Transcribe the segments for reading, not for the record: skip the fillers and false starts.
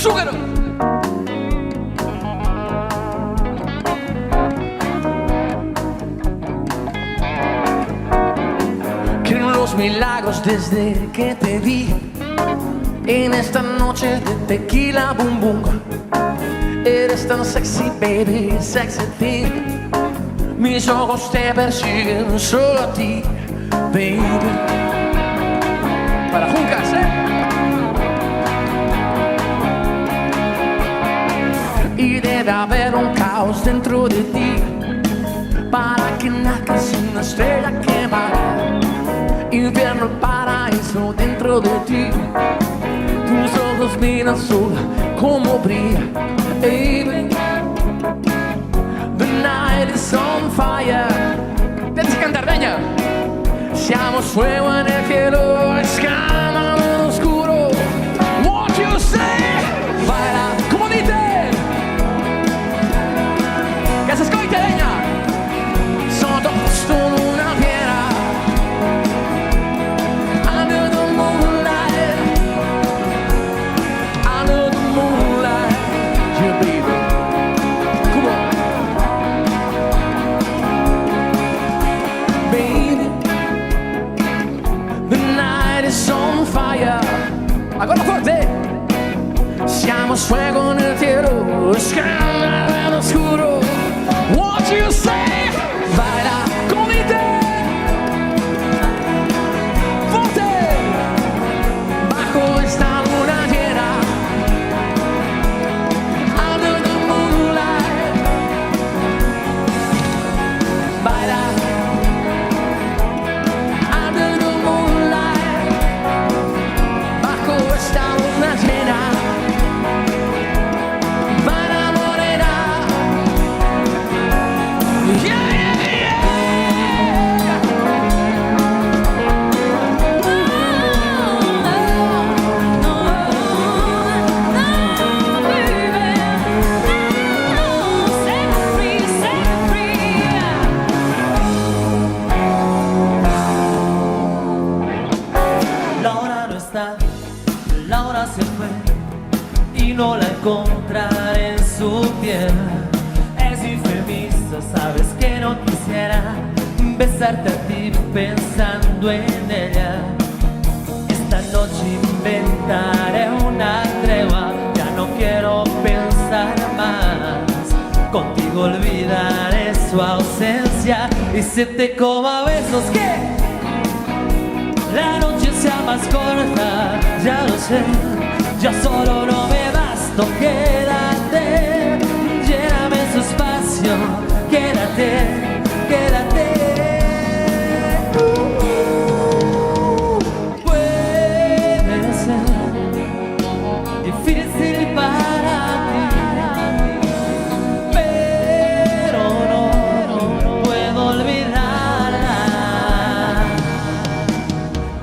súbelo. Creo en los milagros desde que te vi en esta noche de tequila boom boom. Eres tan sexy, baby, sexy thing. Mis ojos te persiguen solo a ti, baby. Para Juncas, Y debe haber un caos dentro de ti para que nazcas una estrella quemada. Infierno, paraíso dentro de ti. Tus ojos miran sola como brilla, baby. The night is on fire. Tienes que cantar, Deña. Siamo fuego en el cielo, escama en el oscuro. What you say? Baila, como dite. Que se escoite, Deña. Sotto una fiera. Under the moonlight. Under the moonlight. Yeah, baby. Come on. Baby. The night is on fire. Ancora forte. Siamo fuego nel cielo, scala nell'oscuro. What you say? Baila con te. Forte. Bajo esta luna llena. Under the moonlight. Baila. Under the moonlight. Bajo esta luna llena. Baila morena. Yeah, yeah, yeah. Laura no está, Laura se fue y no la encontraré en su piel. Es enfermizo, sabes que no quisiera besarte a ti pensando en ella. Esta noche inventaré una tregua, ya no quiero pensar más. Contigo olvidaré su ausencia y si te como a besos que la noche sea más corta, ya lo sé, ya solo no me basto, quédate, lléname su espacio, quédate, quédate. Puede ser difícil para ti, pero no puedo olvidarla.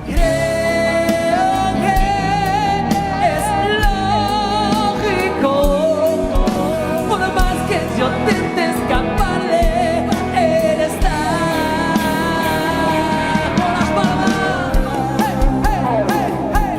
Creo que es lógico, por más que yo intente escaparle, él está por las palmas. Hey, hey, hey,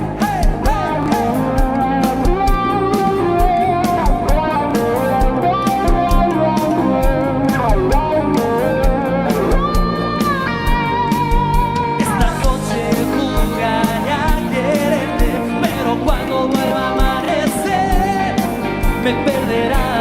Esta noche jugaré a quererte, pero cuando vuelva a amanecer me perderás.